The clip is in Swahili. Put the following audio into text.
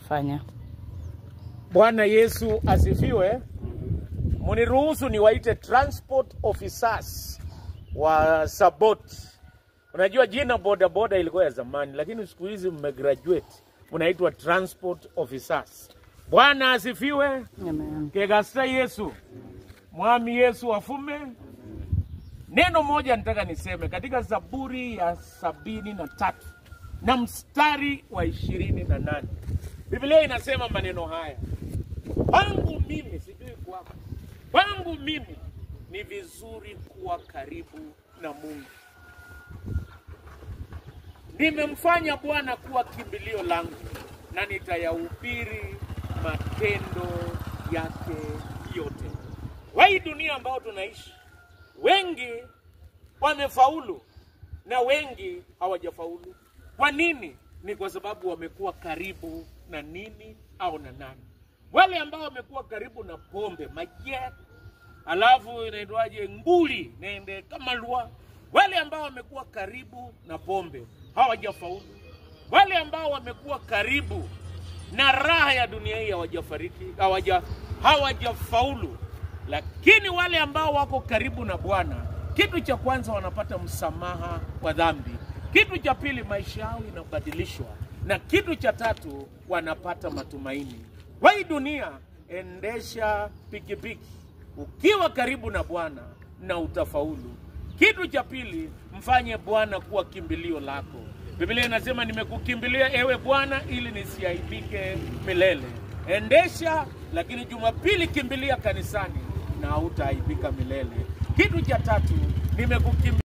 Nafanya. Bwana Yesu asifiwe. Muniruhusu niwaite transport officers wa Sabot. Unajua jina boda boda ilikuwa ya zamani, lakini siku hizi mmegraduate, mnaitwa transport officers. Bwana asifiwe. Amen. Kegasta Yesu. Mwami Yesu afume. Neno moja nataka niseme katika Zaburi ya 73 na mstari wa 28. Biblia inasema maneno haya. Kwangu mimi, sijui kwako, kwangu mimi ni vizuri kuwa karibu na Mungu. Nimemfanya Bwana kuwa kimbilio langu, na nitayahubiri matendo yake yote. Hii dunia ambao tunaishi, wengi wamefaulu na wengi hawajafaulu. Kwa nini? Ni kwa sababu wamekuwa karibu na nini au na nani. Wale ambao wamekuwa karibu na pombe, maje, alafu inaitwaje, nguli, nende kama lua. Wale ambao wamekuwa karibu na pombe hawajafaulu. Wale ambao wamekuwa karibu na raha ya dunia hii hawajafariki, hawajafaulu. Lakini wale ambao wako karibu na Bwana, kitu cha kwanza wanapata msamaha wa dhambi. Kitu cha pili, maisha yao inabadilishwa, na kitu cha tatu, wanapata matumaini. Kwa hii dunia, endesha pikipiki ukiwa karibu na Bwana na utafaulu. Kitu cha pili, mfanye Bwana kuwa kimbilio lako. Biblia inasema nimekukimbilia ewe Bwana ili nisiaibike milele. Endesha, lakini Jumapili kimbilia kanisani na hutaaibika milele. Kitu cha tatu, nimekukimbilia